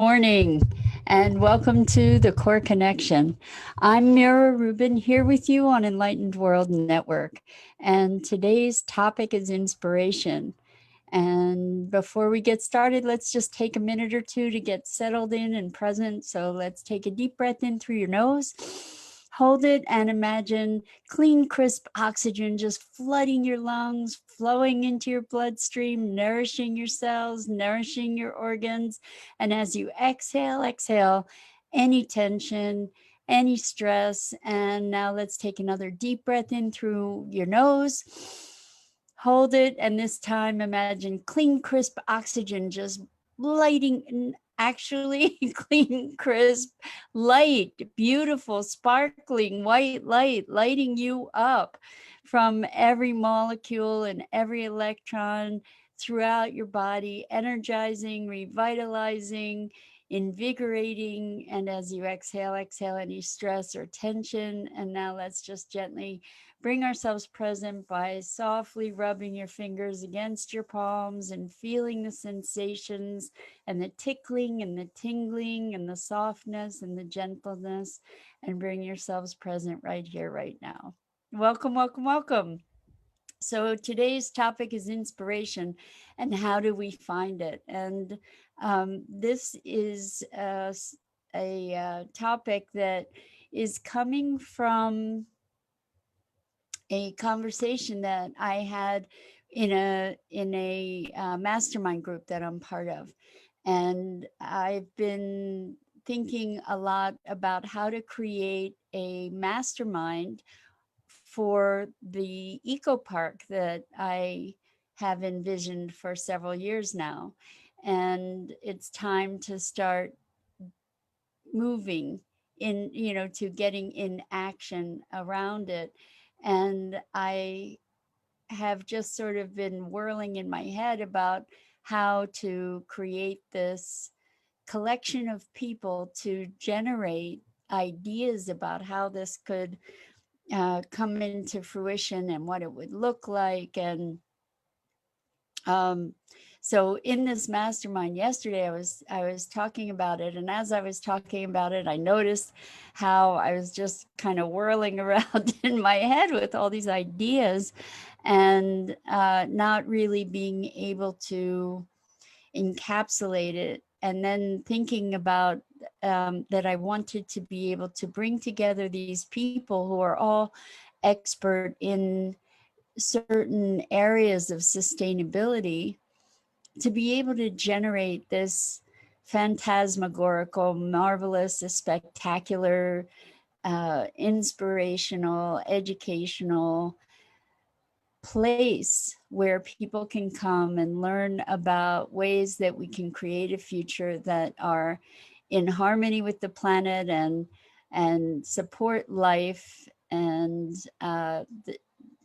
Morning and welcome to the Core Connection. I'm Mira Rubin here with you on Enlightened World Network, and today's topic is inspiration. And before we get started, let's just take a minute or two to get settled in and present. So let's take a deep breath in through your nose. Hold it and imagine clean, crisp oxygen just flooding your lungs, flowing into your bloodstream, nourishing your cells, nourishing your organs. And as you exhale any tension, any stress. And now let's take another deep breath in through your nose. Hold it, and this time imagine clean, crisp oxygen just lighting, actually clean, crisp, light, beautiful, sparkling white light, lighting you up from every molecule and every electron throughout your body, energizing, revitalizing, invigorating. And as you exhale any stress or tension. And now let's just gently bring ourselves present by softly rubbing your fingers against your palms and feeling the sensations and the tickling and the tingling and the softness and the gentleness, and bring yourselves present right here, right now. Welcome, welcome, welcome. So today's topic is inspiration and how do we find it? And this is a topic that is coming from a conversation that I had in a mastermind group that I'm part of, and I've been thinking a lot about how to create a mastermind for the eco park that I have envisioned for several years now, and it's time to start moving in, to getting in action around it. And I have just sort of been whirling in my head about how to create this collection of people to generate ideas about how this could come into fruition and what it would look like. And um, so in this mastermind yesterday, I was talking about it, and as I was talking about it, I noticed how I was just kind of whirling around in my head with all these ideas, and not really being able to encapsulate it. And then thinking about that I wanted to be able to bring together these people who are all expert in certain areas of sustainability, to be able to generate this phantasmagorical, marvelous, spectacular, inspirational, educational place where people can come and learn about ways that we can create a future that are in harmony with the planet and support life and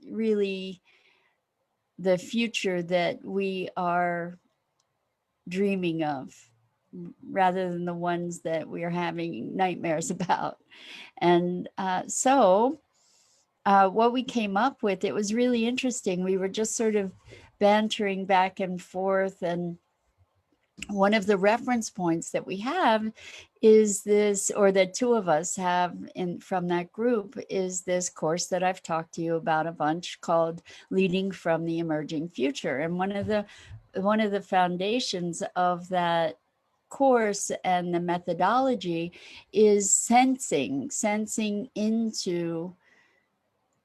really the future that we are dreaming of, rather than the ones that we are having nightmares about. And what we came up with, it was really interesting. We were just sort of bantering back and forth, and one of the reference points that we have is this, or that two of us have in from that group, is this course that I've talked to you about a bunch called Leading from the Emerging Future. And one of the foundations of that course and the methodology is sensing into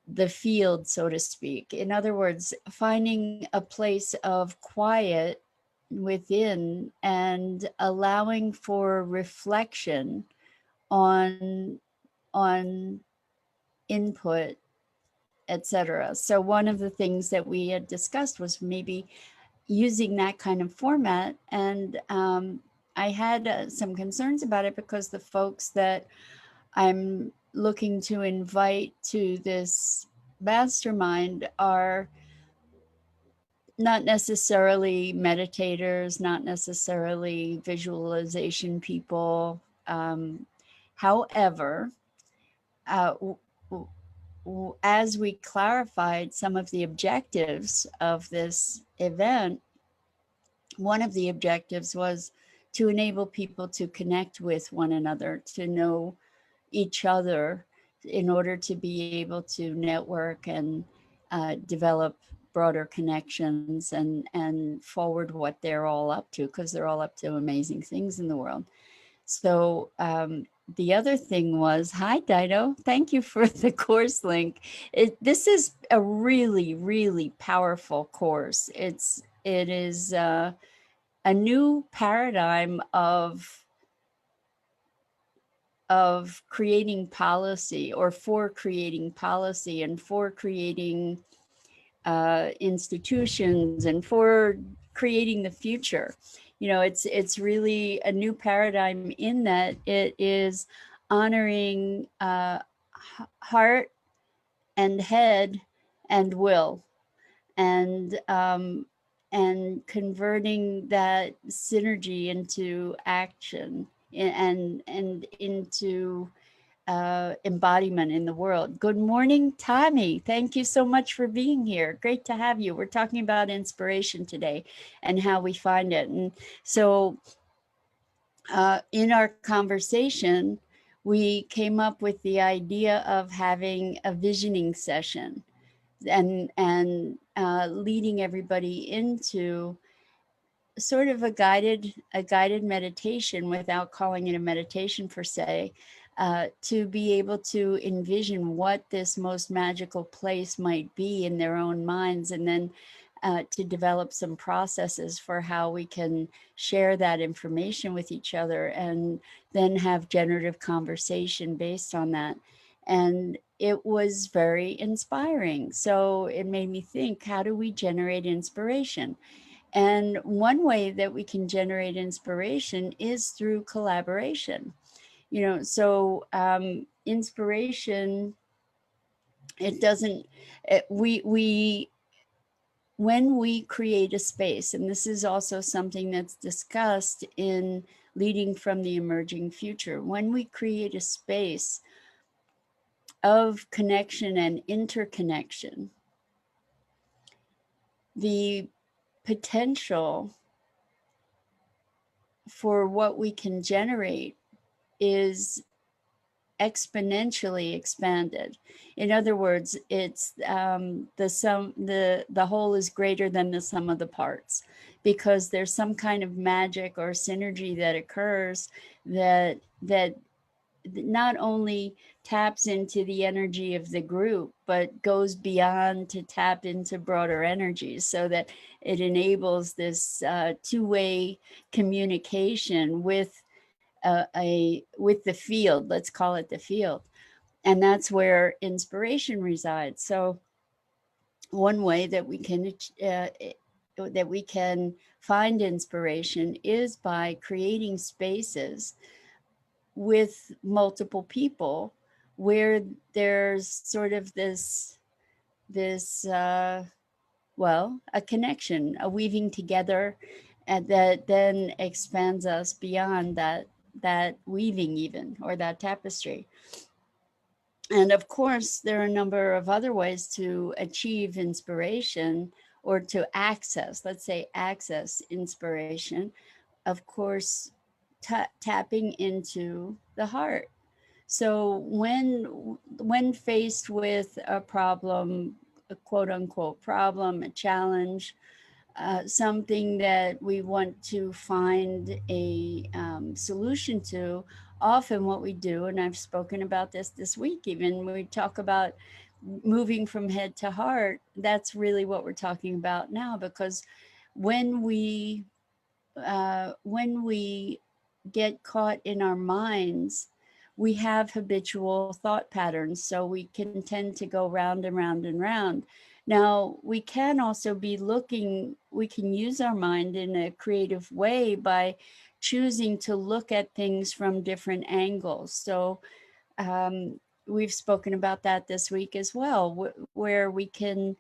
the field, so to speak. In other words, finding a place of quiet within and allowing for reflection on on input, etc. So one of the things that we had discussed was maybe using that kind of format. And I had some concerns about it because the folks that I'm looking to invite to this mastermind are not necessarily meditators, not necessarily visualization people. However, uh, as we clarified some of the objectives of this event, one of the objectives was to enable people to connect with one another, to know each other in order to be able to network and develop broader connections and forward what they're all up to, because they're all up to amazing things in the world. So the other thing was, hi Dido, thank you for the course link. This is a really, really powerful course. It is a new paradigm of creating policy, or for creating policy, and for creating institutions, and for creating the future. You know, it's really a new paradigm in that it is honoring heart and head and will, and converting that synergy into action, and into embodiment in the world. Good morning, Tommy. Thank you so much for being here. Great to have you. We're talking about inspiration today and how we find it. And so in our conversation, we came up with the idea of having a visioning session, and leading everybody into sort of a guided meditation, without calling it a meditation per se, to be able to envision what this most magical place might be in their own minds, and then to develop some processes for how we can share that information with each other, and then have generative conversation based on that. And it was very inspiring. So it made me think, how do we generate inspiration? And one way that we can generate inspiration is through collaboration. You know, so inspiration, it doesn't, we, when we create a space, and this is also something that's discussed in Leading from the Emerging Future, when we create a space of connection and interconnection, the potential for what we can generate is exponentially expanded. In other words, it's the whole is greater than the sum of the parts, because there's some kind of magic or synergy that occurs that not only taps into the energy of the group, but goes beyond to tap into broader energies, so that it enables this two-way communication with with the field. Let's call it the field. And that's where inspiration resides. So one way that we can find inspiration is by creating spaces with multiple people, where there's sort of this well, a connection, a weaving together, and that then expands us beyond that weaving, even, or that tapestry. And of course, there are a number of other ways to achieve inspiration, or to access, let's say, access inspiration. Of course, tapping into the heart. So when faced with a problem, a quote unquote problem, a challenge, something that we want to find a solution to, often what we do, and I've spoken about this week, even we talk about moving from head to heart. That's really what we're talking about now, because when we get caught in our minds, we have habitual thought patterns. So we can tend to go round and round and round. Now, we can also be we can use our mind in a creative way by choosing to look at things from different angles. So we've spoken about that this week as well, where we can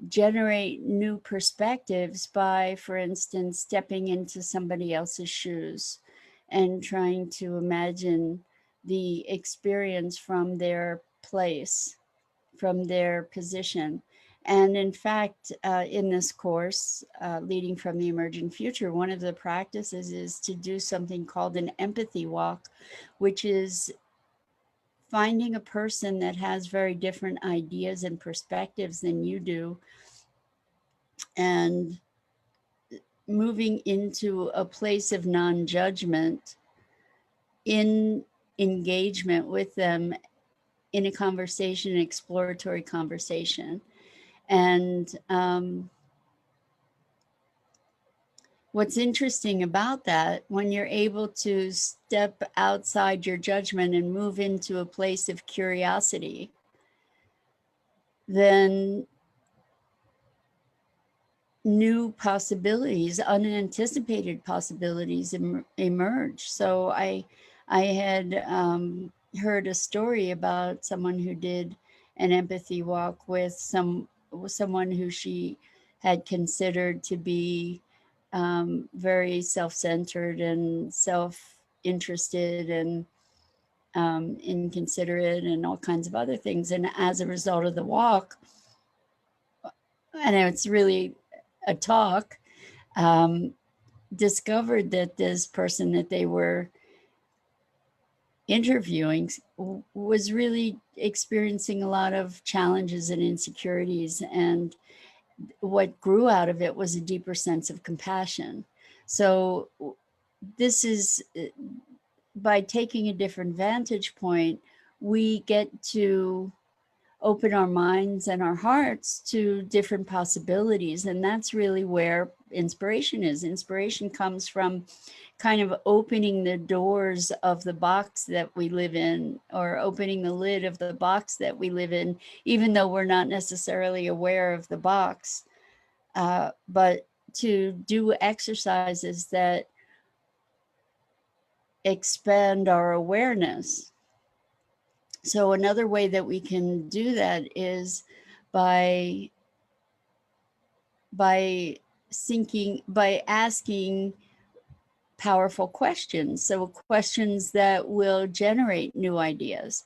generate new perspectives by, for instance, stepping into somebody else's shoes and trying to imagine the experience from their place, from their position, And in fact, in this course, Leading from the Emerging Future, one of the practices is to do something called an empathy walk, which is finding a person that has very different ideas and perspectives than you do, and moving into a place of non-judgment in engagement with them in a conversation, an exploratory conversation. And what's interesting about that, when you're able to step outside your judgment and move into a place of curiosity, then new possibilities, unanticipated possibilities emerge. So I had heard a story about someone who did an empathy walk with someone who she had considered to be very self-centered and self-interested and inconsiderate and all kinds of other things. And as a result of the walk, and it's really a talk, um, discovered that this person that they were interviewing was really experiencing a lot of challenges and insecurities. And what grew out of it was a deeper sense of compassion. So this is, by taking a different vantage point, we get to open our minds and our hearts to different possibilities. And that's really where inspiration is. Inspiration comes from kind of opening the doors of the box that we live in, or opening the lid of the box that we live in, even though we're not necessarily aware of the box. But to do exercises that expand our awareness. So another way that we can do that is by asking powerful questions. So questions that will generate new ideas.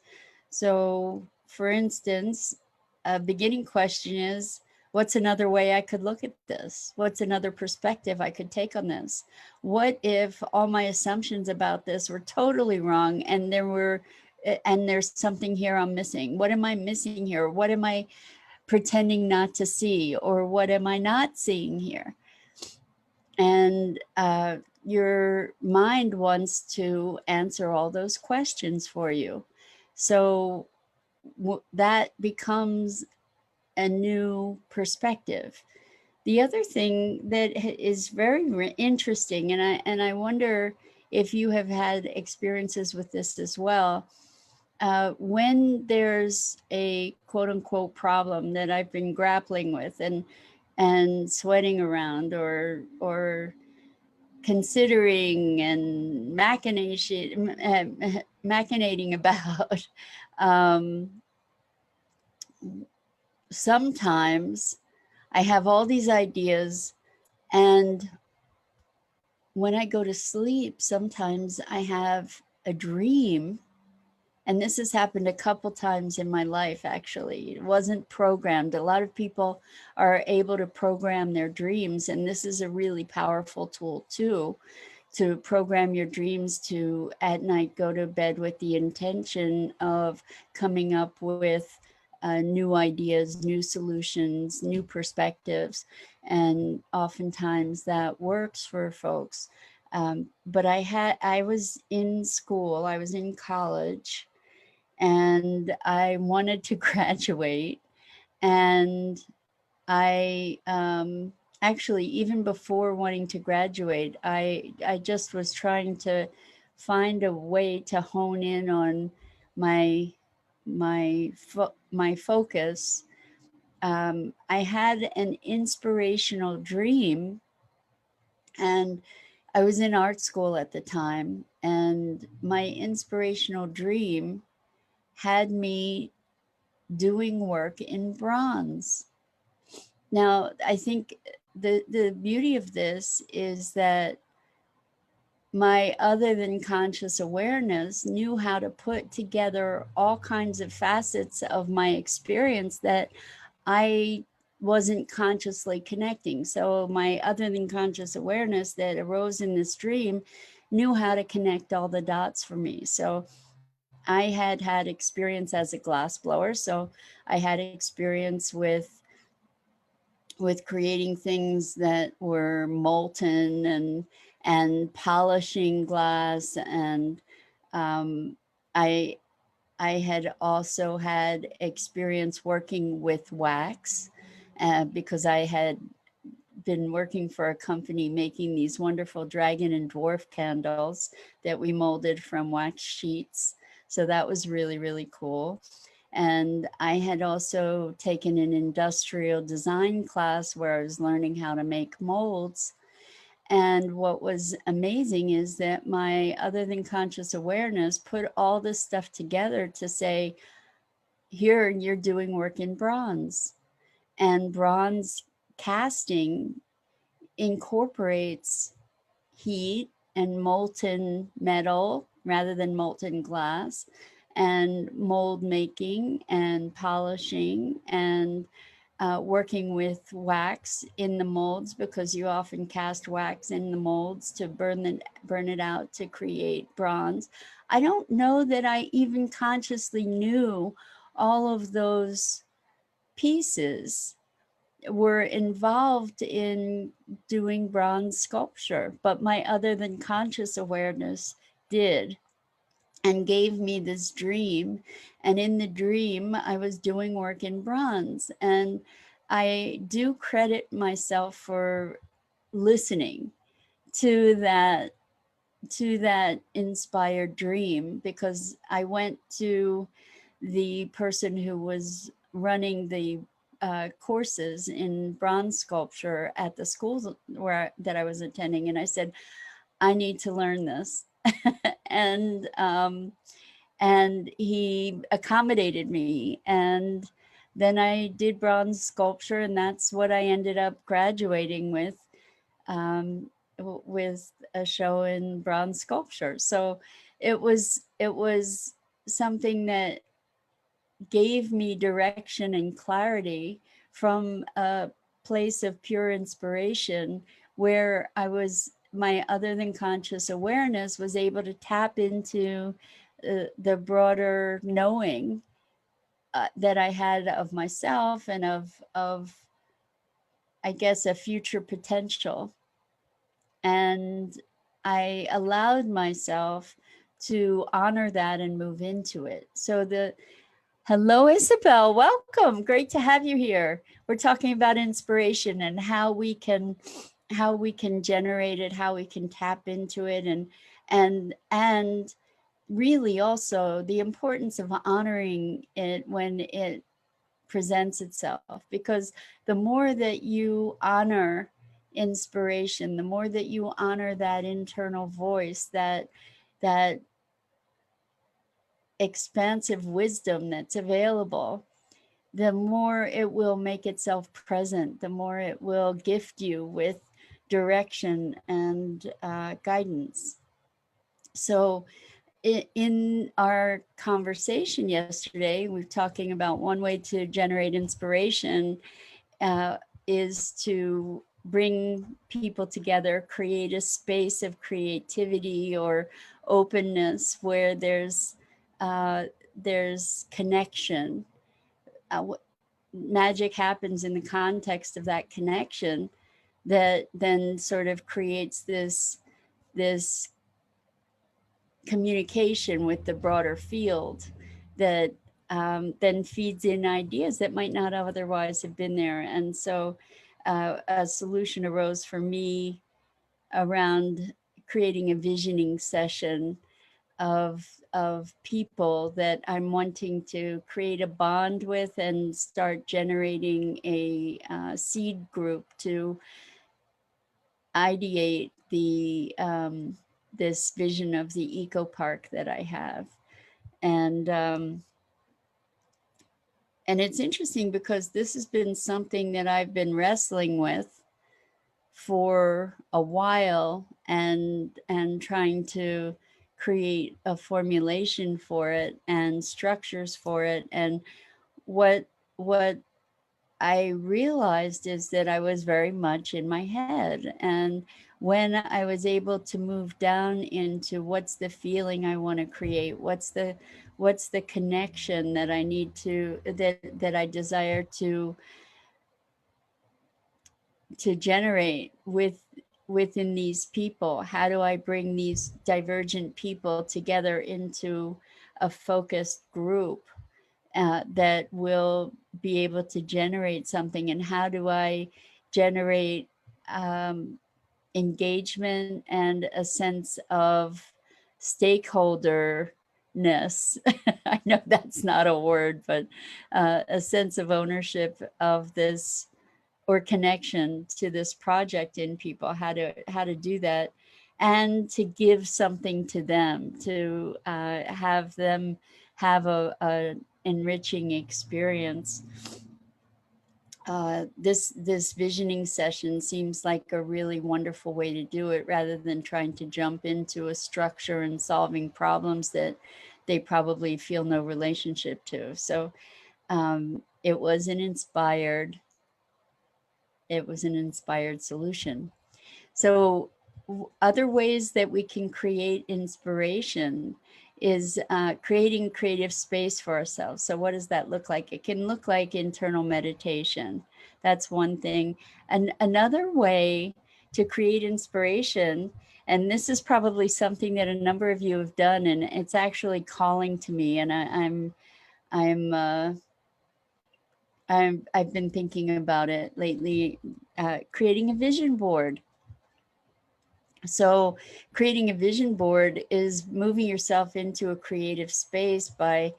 So for instance, a beginning question is, what's another way I could look at this? What's another perspective I could take on this? What if all my assumptions about this were totally wrong and there's something here I'm missing? What am I missing here? What am I pretending not to see? Or what am I not seeing here? And your mind wants to answer all those questions for you. So that becomes a new perspective. The other thing that is very interesting, and I wonder if you have had experiences with this as well, when there's a quote unquote problem that I've been grappling with and sweating around or considering and machinating about, sometimes I have all these ideas, and when I go to sleep, sometimes I have a dream. And this has happened a couple times in my life, actually. It wasn't programmed. A lot of people are able to program their dreams, and this is a really powerful tool too, to program your dreams to at night go to bed with the intention of coming up with new ideas, new solutions, new perspectives. And oftentimes that works for folks. But I was in school, I was in college, and I wanted to graduate. And I actually, even before wanting to graduate, I just was trying to find a way to hone in on my focus. I had an inspirational dream, and I was in art school at the time, and my inspirational dream had me doing work in bronze. Now, I think the beauty of this is that my other than conscious awareness knew how to put together all kinds of facets of my experience that I wasn't consciously connecting. So my other than conscious awareness that arose in this dream knew how to connect all the dots for me. So I had experience as a glass blower. So I had experience with creating things that were molten and polishing glass, and um, I I had also had experience working with wax, because I had been working for a company making these wonderful dragon and dwarf candles that we molded from wax sheets. So that was really, really cool. And I had also taken an industrial design class where I was learning how to make molds. And what was amazing is that my other than conscious awareness put all this stuff together to say, here you're doing work in bronze. And bronze casting incorporates heat and molten metal rather than molten glass, and mold making and polishing, and working with wax in the molds, because you often cast wax in the molds to burn it out to create bronze. I don't know that I even consciously knew all of those pieces were involved in doing bronze sculpture, but my other than conscious awareness did, and gave me this dream. And in the dream, I was doing work in bronze. And I do credit myself for listening to that inspired dream, because I went to the person who was running the courses in bronze sculpture at the school that I was attending, and I said, I need to learn this. and and he accommodated me, and then I did bronze sculpture, and that's what I ended up graduating um, with a show in bronze sculpture. So it was something that gave me direction and clarity from a place of pure inspiration, where I was, my other than conscious awareness was able to tap into the broader knowing that I had of myself, and of I guess a future potential. And I allowed myself to honor that and move into it. So hello, Isabel. Welcome. Great to have you here. We're talking about inspiration and how we can generate it, how we can tap into it, and really also the importance of honoring it when it presents itself, because the more that you honor inspiration, the more that you honor that internal voice, that expansive wisdom that's available, the more it will make itself present, the more it will gift you with direction and guidance. So, in our conversation yesterday, we were talking about one way to generate inspiration uh, is to bring people together, create a space of creativity or openness where there's connection. Magic happens in the context of that connection, that then sort of creates this communication with the broader field that then feeds in ideas that might not otherwise have been there. And so a solution arose for me around creating a visioning session of people that I'm wanting to create a bond with and start generating a seed group to ideate this vision of the eco park that I have. And and it's interesting because this has been something that I've been wrestling with for a while, and trying to create a formulation for it and structures for it. And what what I realized is that I was very much in my head. And when I was able to move down into what's the feeling I want to create, what's the connection that I need to that I desire to generate within these people, how do I bring these divergent people together into a focused group that will be able to generate something, and how do I generate um, engagement and a sense of stakeholderness. I know that's not a word, but a sense of ownership of this, or connection to this project in people, how to do that, and to give something to them, to have them have a enriching experience. This visioning session seems like a really wonderful way to do it, rather than trying to jump into a structure and solving problems that they probably feel no relationship to. So it was an inspired solution. So other ways that we can create inspiration is creating creative space for ourselves. So what does that look like? It can look like internal meditation. That's one thing. And another way to create inspiration, and this is probably something that a number of you have done, and it's actually calling to me, and I've been thinking about it lately, creating a vision board. So creating a vision board is moving yourself into a creative space by,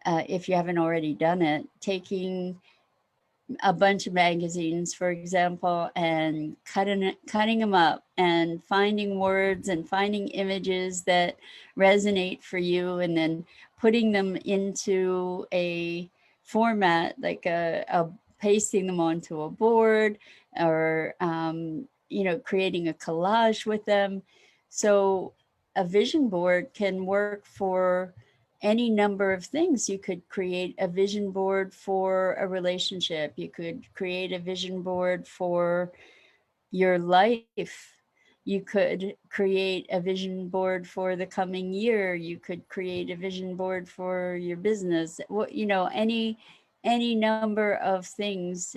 if you haven't already done it, taking a bunch of magazines, for example, and cutting them up and finding words and finding images that resonate for you, and then putting them into a format, like a pasting them onto a board, or creating a collage with them. So a vision board can work for any number of things. You could create a vision board for a relationship. You could create a vision board for your life. You could create a vision board for the coming year. You could create a vision board for your business. Any number of things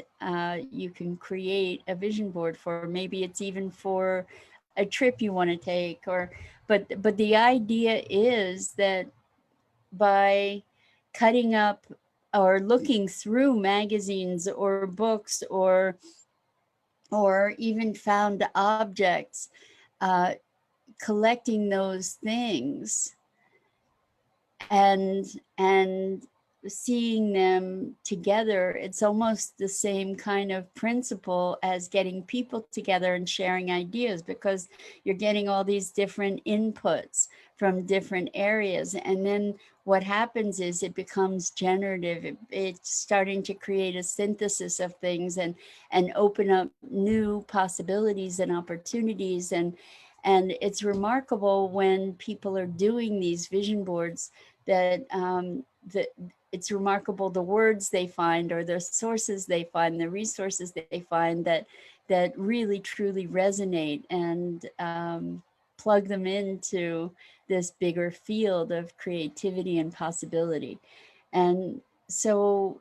you can create a vision board for. Maybe it's even for a trip you want to take, but the idea is that by cutting up or looking through magazines or books, or even found objects, uh, collecting those things and seeing them together, it's almost the same kind of principle as getting people together and sharing ideas, because you're getting all these different inputs from different areas, and then what happens is it becomes generative. It's starting to create a synthesis of things, and open up new possibilities and opportunities. And it's remarkable when people are doing these vision boards, that it's remarkable the words they find, or the sources they find, the resources they find, that really truly resonate, and plug them into this bigger field of creativity and possibility. And so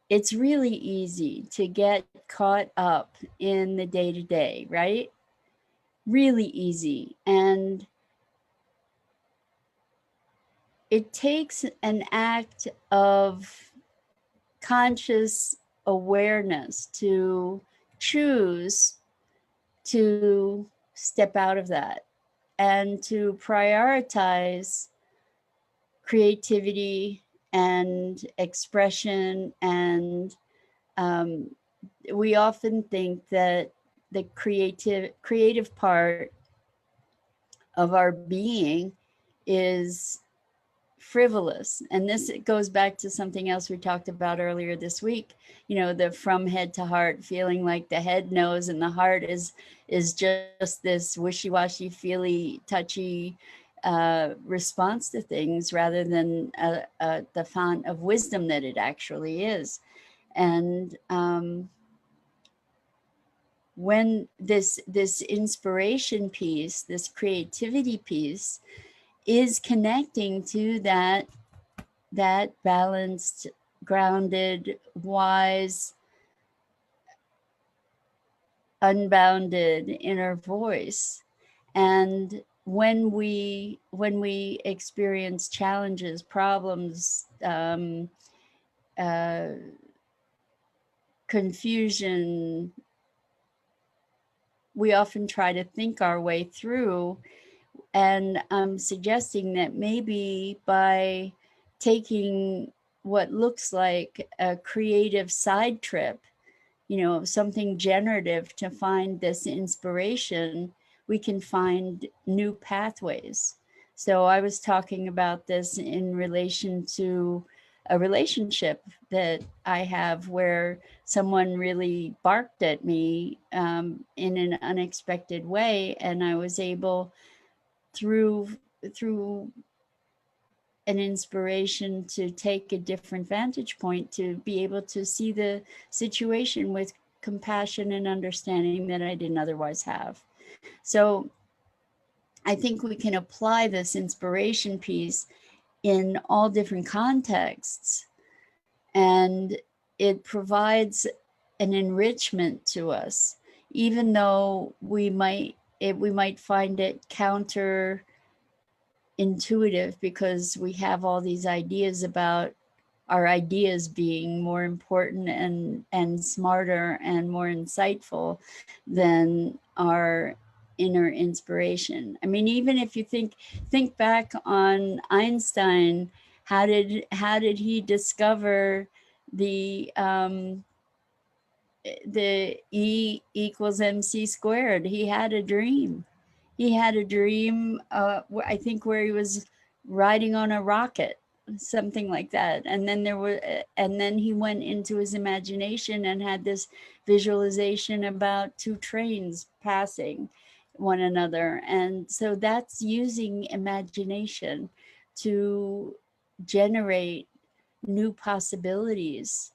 it's really easy to get caught up in the day-to-day, right? Really easy. And it takes an act of conscious awareness to choose to step out of that, and to prioritize creativity and expression. And um, we often think that the creative part of our being is frivolous. And this goes back to something else we talked about earlier this week, the from head to heart, feeling like the head knows and the heart is just this wishy-washy, feely, touchy response to things, rather than the fount of wisdom that it actually is. And when this inspiration piece, this creativity piece, is connecting to that balanced, grounded, wise, unbounded inner voice. And when we experience challenges, problems, uh, confusion, we often try to think our way through. And I'm suggesting that maybe by taking what looks like a creative side trip, something generative to find this inspiration, we can find new pathways. So I was talking about this in relation to a relationship that I have where someone really barked at me in an unexpected way, and I was able through an inspiration to take a different vantage point, to be able to see the situation with compassion and understanding that I didn't otherwise have. So I think we can apply this inspiration piece in all different contexts, and it provides an enrichment to us, even though we might find it counter intuitive because we have all these ideas about our ideas being more important and smarter and more insightful than our inner inspiration. I mean, even if you think back on Einstein, how did he discover the E equals MC squared? He had a dream. He had a dream, I think, where he was riding on a rocket, something like that. And then he went into his imagination and had this visualization about two trains passing one another. And so that's using imagination to generate new possibilities.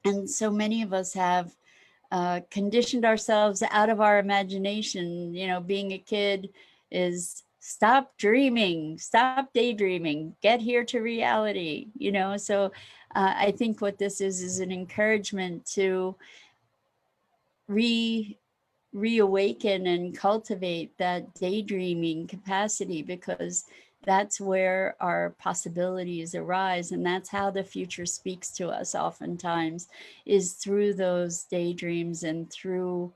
And so many of us have conditioned ourselves out of our imagination. Being a kid is stop dreaming, stop daydreaming, get here to reality. So I think what this is an encouragement to re reawaken and cultivate that daydreaming capacity, because that's where our possibilities arise, and that's how the future speaks to us oftentimes, is through those daydreams and through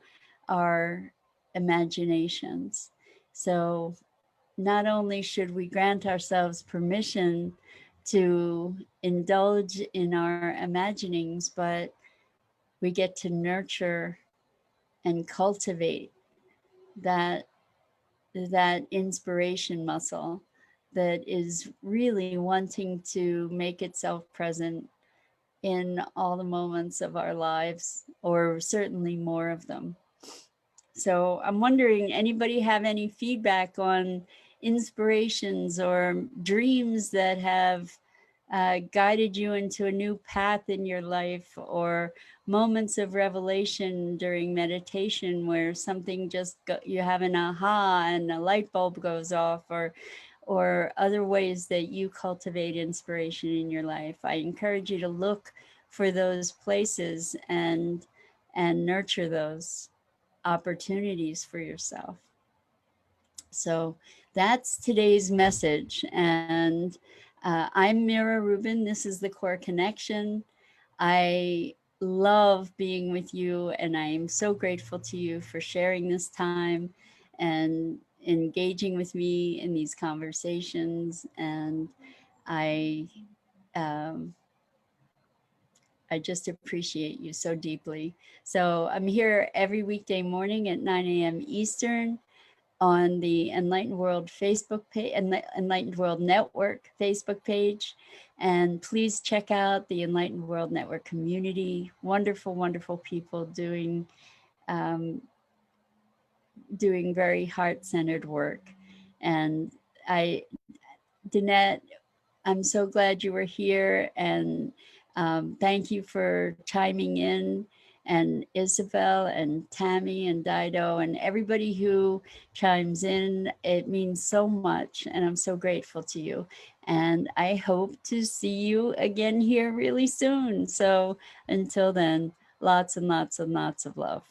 our imaginations. So not only should we grant ourselves permission to indulge in our imaginings, but we get to nurture and cultivate that that inspiration muscle that is really wanting to make itself present in all the moments of our lives, or certainly more of them. So I'm wondering, anybody have any feedback on inspirations or dreams that have guided you into a new path in your life, or moments of revelation during meditation where something you have an aha and a light bulb goes off, or other ways that you cultivate inspiration in your life? I encourage you to look for those places and nurture those opportunities for yourself. So that's today's message. And I'm Mira Rubin. This is the Core Connection. I love being with you, and I'm so grateful to you for sharing this time and engaging with me in these conversations. And I um, I just appreciate you so deeply. So I'm here every weekday morning at 9 a.m. Eastern on the Enlightened World Facebook page, Enlightened World Network Facebook page. And please check out the Enlightened World Network community. Wonderful, wonderful people um, doing very heart-centered work. And Danette, I'm so glad you were here. And Thank you for chiming in, and Isabel and Tammy and Dido and everybody who chimes in. It means so much, and I'm so grateful to you. And I hope to see you again here really soon. So until then, lots and lots and lots of love.